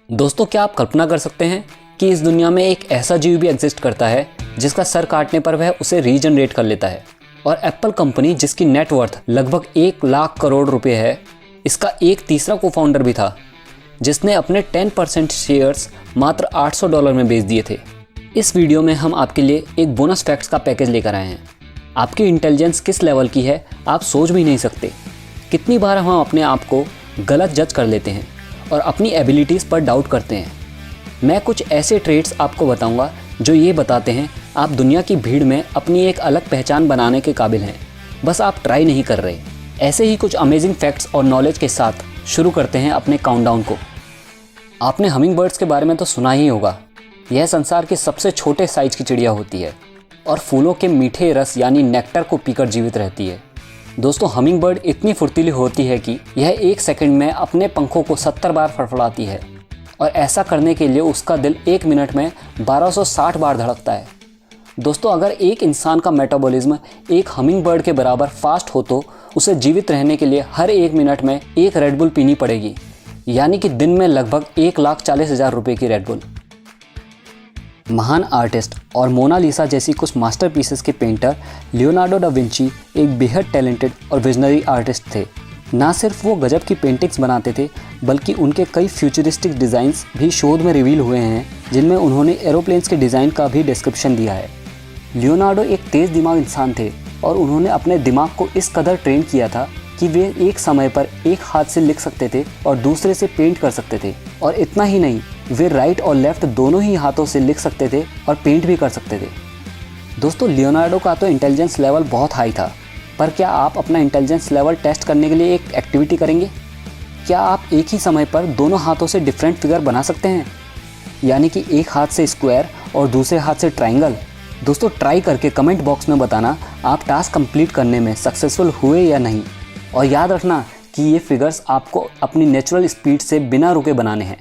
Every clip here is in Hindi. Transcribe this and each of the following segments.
दोस्तों, क्या आप कल्पना कर सकते हैं कि इस दुनिया में एक ऐसा जीव भी एग्जिस्ट करता है जिसका सर काटने पर वह उसे रीजनरेट कर लेता है। और एप्पल कंपनी, जिसकी नेटवर्थ लगभग 1 लाख करोड़ रुपए है, इसका एक तीसरा को फाउंडर भी था जिसने अपने 10% शेयर्स मात्र $800 में बेच दिए थे। इस वीडियो में हम आपके लिए एक बोनस फैक्ट्स का पैकेज लेकर आए हैं। आपकी इंटेलिजेंस किस लेवल की है आप सोच भी नहीं सकते। कितनी बार हम अपने आप को गलत जज कर लेते हैं और अपनी एबिलिटीज़ पर डाउट करते हैं। मैं कुछ ऐसे ट्रेड्स आपको बताऊंगा जो ये बताते हैं आप दुनिया की भीड़ में अपनी एक अलग पहचान बनाने के काबिल हैं, बस आप ट्राई नहीं कर रहे। ऐसे ही कुछ अमेजिंग फैक्ट्स और नॉलेज के साथ शुरू करते हैं अपने काउंटडाउन को। आपने हमिंग बर्ड्स के बारे में तो सुना ही होगा। यह संसार की सबसे छोटे साइज की चिड़िया होती है और फूलों के मीठे रस यानी नेक्टर को पीकर जीवित रहती है। दोस्तों, हमिंग बर्ड इतनी फुर्तीली होती है कि यह 1 सेकंड में अपने पंखों को 70 बार फड़फड़ाती है और ऐसा करने के लिए उसका दिल 1 मिनट में 1260 बार धड़कता है। दोस्तों, अगर एक इंसान का मेटाबॉलिज्म एक हमिंग बर्ड के बराबर फास्ट हो तो उसे जीवित रहने के लिए हर 1 मिनट में 1 रेड बुल पीनी पड़ेगी, यानी कि दिन में लगभग 1,40,000 रुपये की रेड बुल। महान आर्टिस्ट और मोनालिसा जैसी कुछ मास्टरपीसेस के पेंटर लियोनार्डो दा विंची एक बेहद टैलेंटेड और विजनरी आर्टिस्ट थे। ना सिर्फ वो गजब की पेंटिंग्स बनाते थे, बल्कि उनके कई फ्यूचरिस्टिक डिज़ाइंस भी शोध में रिवील हुए हैं, जिनमें उन्होंने एरोप्लेन्स के डिज़ाइन का भी डिस्क्रिप्शन दिया है। लियोनार्डो एक तेज़ दिमाग इंसान थे और उन्होंने अपने दिमाग को इस कदर ट्रेन किया था कि वे एक समय पर एक हाथ से लिख सकते थे और दूसरे से पेंट कर सकते थे। और इतना ही नहीं, वे राइट और लेफ्ट दोनों ही हाथों से लिख सकते थे और पेंट भी कर सकते थे। दोस्तों, लियोनार्डो का तो इंटेलिजेंस लेवल बहुत हाई था, पर क्या आप अपना इंटेलिजेंस लेवल टेस्ट करने के लिए एक एक्टिविटी करेंगे? क्या आप एक ही समय पर दोनों हाथों से डिफरेंट फिगर बना सकते हैं, यानी कि एक हाथ से स्क्वायर और दूसरे हाथ से ट्राइंगल? दोस्तों, ट्राई करके कमेंट बॉक्स में बताना आप टास्क कंप्लीट करने में सक्सेसफुल हुए या नहीं। और याद रखना कि ये फिगर्स आपको अपनी नेचुरल स्पीड से बिना रुके बनाने हैं।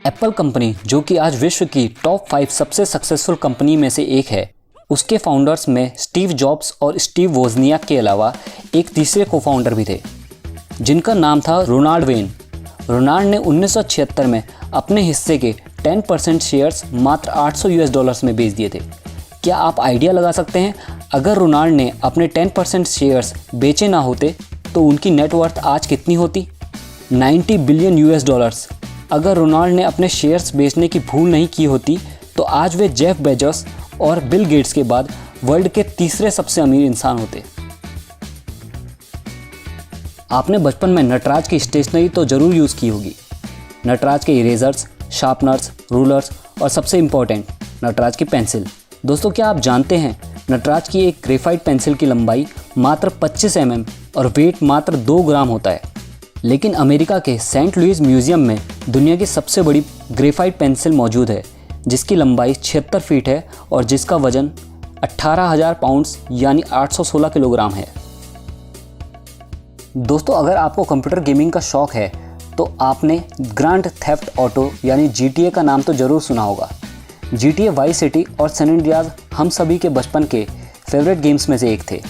एप्पल कंपनी, जो कि आज विश्व की टॉप 5 सबसे सक्सेसफुल कंपनी में से एक है, उसके फाउंडर्स में स्टीव जॉब्स और स्टीव वोजनियाक के अलावा एक तीसरे को फाउंडर भी थे, जिनका नाम था रोनाल्ड वेन। रोनाल्ड ने 1976 में अपने हिस्से के 10% शेयर्स मात्र $800 में बेच दिए थे। क्या आप आइडिया लगा सकते हैं, अगर रोनाल्ड ने अपने 10% शेयर्स बेचे ना होते तो उनकी नेटवर्थ आज कितनी होती? $90 बिलियन। अगर रोनाल्ड ने अपने शेयर्स बेचने की भूल नहीं की होती तो आज वे जेफ बेजोस और बिल गेट्स के बाद वर्ल्ड के तीसरे सबसे अमीर इंसान होते। आपने बचपन में नटराज की स्टेशनरी तो ज़रूर यूज़ की होगी। नटराज के इरेजर्स, शार्पनर्स, रूलर्स और सबसे इम्पॉर्टेंट, नटराज की पेंसिल। दोस्तों, क्या आप जानते हैं नटराज की एक ग्रेफाइट पेंसिल की लंबाई मात्र 25 mm और वेट मात्र 2 ग्राम होता है। लेकिन अमेरिका के सेंट लुइस म्यूज़ियम में दुनिया की सबसे बड़ी ग्रेफाइट पेंसिल मौजूद है, जिसकी लंबाई 76 फीट है और जिसका वजन 18,000 पाउंड्स यानी 816 किलोग्राम है। दोस्तों, अगर आपको कंप्यूटर गेमिंग का शौक़ है तो आपने ग्रैंड थेफ्ट ऑटो यानी GTA का नाम तो ज़रूर सुना होगा। GTA वाइस सिटी और सैन एंड्रियास हम सभी के बचपन के फेवरेट गेम्स में से एक थे।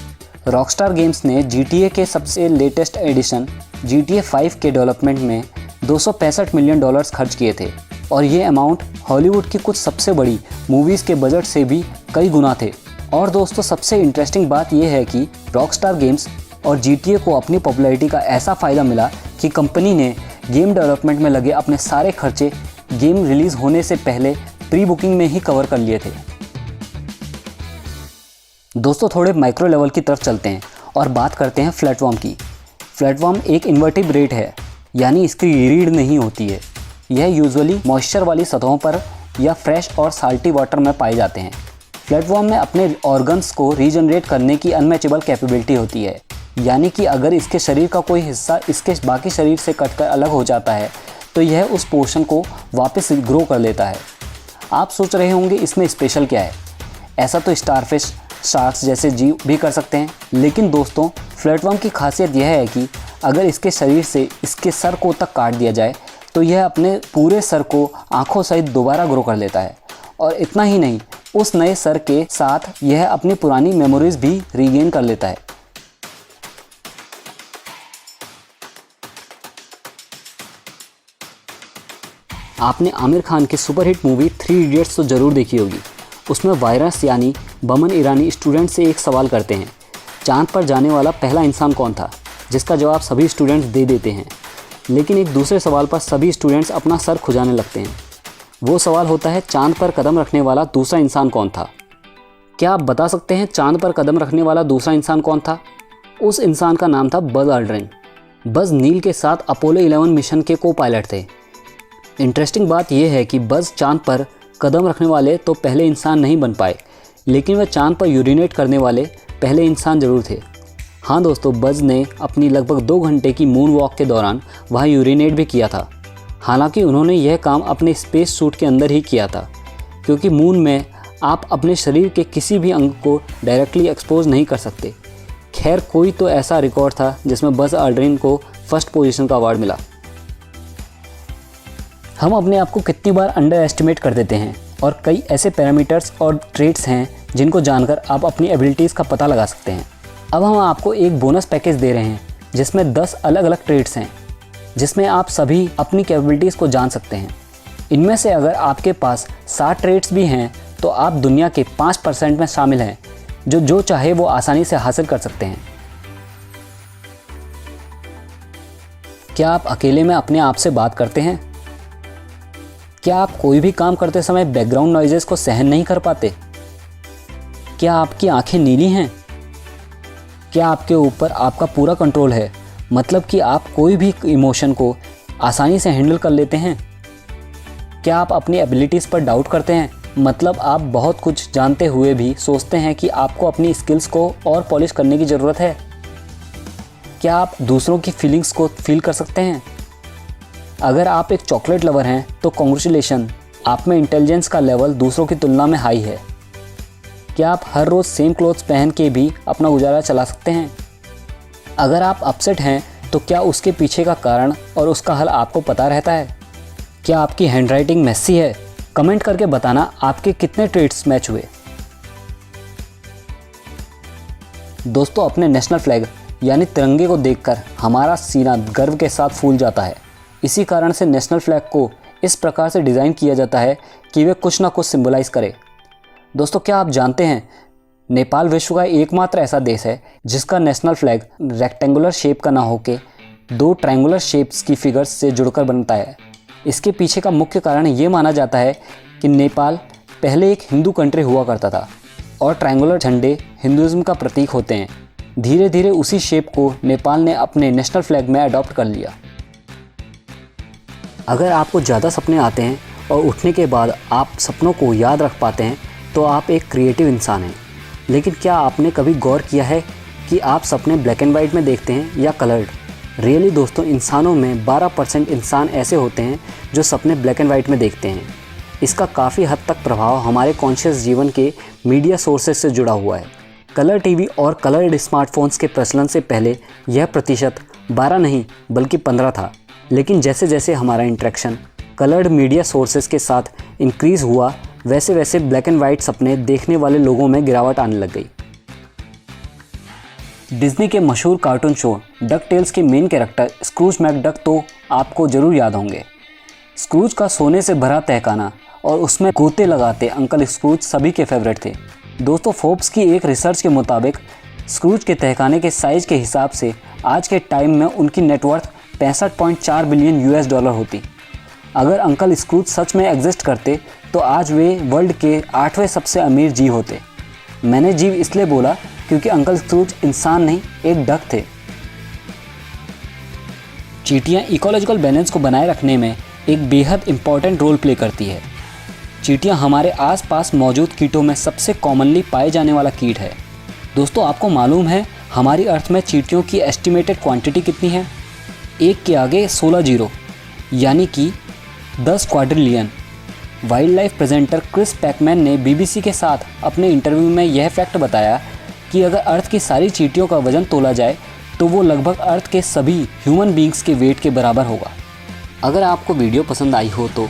रॉकस्टार गेम्स ने GTA के सबसे लेटेस्ट एडिशन GTA 5 के डेवलपमेंट में $265 मिलियन खर्च किए थे और ये अमाउंट हॉलीवुड की कुछ सबसे बड़ी मूवीज़ के बजट से भी कई गुना थे। और दोस्तों, सबसे इंटरेस्टिंग बात यह है कि रॉकस्टार गेम्स और GTA को अपनी पॉपुलैरिटी का ऐसा फ़ायदा मिला कि कंपनी ने गेम डेवलपमेंट में लगे अपने सारे खर्चे गेम रिलीज़ होने से पहले प्री बुकिंग में ही कवर कर लिए थे। दोस्तों, थोड़े माइक्रो लेवल की तरफ चलते हैं और बात करते हैं फ्लैटवर्म की। फ्लैटवर्म एक इन्वर्टिब्रेट है, यानी इसकी रीढ़ नहीं होती है। यह यूजुअली मॉइस्चर वाली सतहों पर या फ्रेश और साल्टी वाटर में पाए जाते हैं। फ्लैटवर्म में अपने ऑर्गन्स को रीजनरेट करने की अनमैचेबल कैपेबिलिटी होती है, यानी कि अगर इसके शरीर का कोई हिस्सा इसके बाकी शरीर से कटकर अलग हो जाता है तो यह उस पोर्शन को वापस ग्रो कर लेता है। आप सोच रहे होंगे इसमें स्पेशल क्या है? ऐसा तो स्टारफिश, शार्क्स जैसे जीव भी कर सकते हैं, लेकिन दोस्तों, फ्लैटवर्म की खासियत यह है कि अगर इसके शरीर से इसके सर को तक काट दिया जाए तो यह अपने पूरे सर को आँखों सहित दोबारा ग्रो कर लेता है। और इतना ही नहीं, उस नए सर के साथ यह अपनी पुरानी मेमोरीज भी रीगेन कर लेता है। आपने आमिर खान की सुपरहिट मूवी 3 इडियट्स तो ज़रूर देखी होगी। उसमें वायरस यानी बमन ईरानी स्टूडेंट से एक सवाल करते हैं, चांद पर जाने वाला पहला इंसान कौन था, जिसका जवाब सभी स्टूडेंट्स दे देते हैं। लेकिन एक दूसरे सवाल पर सभी स्टूडेंट्स अपना सर खुजाने लगते हैं। वो सवाल होता है, चांद पर कदम रखने वाला दूसरा इंसान कौन था। क्या आप बता सकते हैं चांद पर कदम रखने वाला दूसरा इंसान कौन था? उस इंसान का नाम था बज़ ऑल्ड्रिन। बज़ नील के साथ अपोलो 11 मिशन के को पायलट थे। इंटरेस्टिंग बात यह है कि बज़ चांद पर कदम रखने वाले तो पहले इंसान नहीं बन पाए, लेकिन वह चांद पर यूरिनेट करने वाले पहले इंसान ज़रूर थे। हाँ दोस्तों, बज़ ने अपनी लगभग 2 घंटे की मून वॉक के दौरान वहाँ यूरिनेट भी किया था। हालांकि उन्होंने यह काम अपने स्पेस सूट के अंदर ही किया था, क्योंकि मून में आप अपने शरीर के किसी भी अंग को डायरेक्टली एक्सपोज नहीं कर सकते। खैर, कोई तो ऐसा रिकॉर्ड था जिसमें बज़ ऑल्ड्रिन को फर्स्ट पोजीशन का अवार्ड मिला। हम अपने आप को कितनी बार अंडर एस्टिमेट कर देते हैं, और कई ऐसे पैरामीटर्स और ट्रेट्स हैं जिनको जानकर आप अपनी एबिलिटीज़ का पता लगा सकते हैं। अब हम आपको एक बोनस पैकेज दे रहे हैं जिसमें 10 अलग अलग ट्रेट्स हैं, जिसमें आप सभी अपनी कैपेबिलिटीज़ को जान सकते हैं। इनमें से अगर आपके पास 60 ट्रेट्स भी हैं तो आप दुनिया के 5% में शामिल हैं, जो चाहे वो आसानी से हासिल कर सकते हैं। क्या आप अकेले में अपने आप से बात करते हैं? क्या आप कोई भी काम करते समय बैकग्राउंड नॉइजेस को सहन नहीं कर पाते? क्या आपकी आंखें नीली हैं? क्या आपके ऊपर आपका पूरा कंट्रोल है, मतलब कि आप कोई भी इमोशन को आसानी से हैंडल कर लेते हैं? क्या आप अपनी एबिलिटीज़ पर डाउट करते हैं, मतलब आप बहुत कुछ जानते हुए भी सोचते हैं कि आपको अपनी स्किल्स को और पॉलिश करने की ज़रूरत है? क्या आप दूसरों की फीलिंग्स को फील कर सकते हैं? अगर आप एक चॉकलेट लवर हैं तो कॉन्ग्रेचुलेशन, आप में इंटेलिजेंस का लेवल दूसरों की तुलना में हाई है। क्या आप हर रोज़ सेम क्लोथ्स पहन के भी अपना गुजारा चला सकते हैं? अगर आप अपसेट हैं तो क्या उसके पीछे का कारण और उसका हल आपको पता रहता है? क्या आपकी हैंडराइटिंग मेसी है? कमेंट करके बताना आपके कितने ट्रेट्स मैच हुए। दोस्तों, अपने नेशनल फ्लैग यानी तिरंगे को देखकर हमारा सीना गर्व के साथ फूल जाता है। इसी कारण से नेशनल फ्लैग को इस प्रकार से डिज़ाइन किया जाता है कि वे कुछ ना कुछ सिंबलाइज करे। दोस्तों, क्या आप जानते हैं नेपाल विश्व का एकमात्र ऐसा देश है जिसका नेशनल फ्लैग रेक्टेंगुलर शेप का ना होकर 2 ट्रायंगुलर शेप्स की फिगर्स से जुड़कर बनता है। इसके पीछे का मुख्य कारण ये माना जाता है कि नेपाल पहले एक हिंदू कंट्री हुआ करता था और ट्रायंगुलर झंडे हिंदुज़्म का प्रतीक होते हैं। धीरे धीरे उसी शेप को नेपाल ने अपने नेशनल फ्लैग में अडॉप्ट कर लिया। अगर आपको ज़्यादा सपने आते हैं और उठने के बाद आप सपनों को याद रख पाते हैं तो आप एक क्रिएटिव इंसान हैं। लेकिन क्या आपने कभी गौर किया है कि आप सपने ब्लैक एंड वाइट में देखते हैं या कलर्ड? रियली दोस्तों, इंसानों में 12% इंसान ऐसे होते हैं जो सपने ब्लैक एंड वाइट में देखते हैं। इसका काफ़ी हद तक प्रभाव हमारे कॉन्शियस जीवन के मीडिया सोर्सेज से जुड़ा हुआ है। कलर टीवी और कलर्ड स्मार्टफोन्स के प्रचलन से पहले यह प्रतिशत 12 नहीं बल्कि 15 था। लेकिन जैसे जैसे हमारा इंटरेक्शन कलर्ड मीडिया सोर्सेज के साथ इंक्रीज़ हुआ, वैसे वैसे ब्लैक एंड वाइट सपने देखने वाले लोगों में गिरावट आने लग गई। डिज्नी के मशहूर कार्टून शो डक टेल्स के मेन कैरेक्टर स्क्रूज मैकडक तो आपको ज़रूर याद होंगे। स्क्रूज का सोने से भरा तहखाना और उसमें गोते लगाते अंकल स्क्रूज सभी के फेवरेट थे। दोस्तों, फोर्ब्स की एक रिसर्च के मुताबिक स्क्रूज के तहखाने के साइज़ के हिसाब से आज के टाइम में उनकी नेटवर्थ 65.4 बिलियन US$ होती। अगर अंकल स्क्रूज सच में एग्जिस्ट करते तो आज वे वर्ल्ड के 8वें सबसे अमीर जीव होते। मैंने जीव इसलिए बोला क्योंकि अंकल स्क्रूज इंसान नहीं, एक डक थे। चींटियां इकोलॉजिकल बैलेंस को बनाए रखने में एक बेहद इंपॉर्टेंट रोल प्ले करती है। चींटियां हमारे आसपास मौजूद कीटों में सबसे कॉमनली पाए जाने वाला कीट है। दोस्तों, आपको मालूम है हमारी अर्थ में चींटियों की एस्टिमेटेड क्वांटिटी कितनी है? 1 के आगे 16 जीरो, यानी कि 10 quadrillion. Wildlife presenter Chris Packham ने BBC के साथ अपने इंटरव्यू में यह फैक्ट बताया कि अगर अर्थ की सारी चींटियों का वजन तोला जाए तो वो लगभग अर्थ के सभी ह्यूमन बींग्स के वेट के बराबर होगा। अगर आपको वीडियो पसंद आई हो तो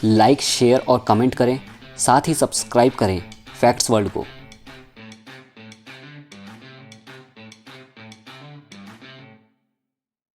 लाइक, शेयर और कमेंट करें, साथ ही सब्सक्राइब करें फैक्ट्स वर्ल्ड को।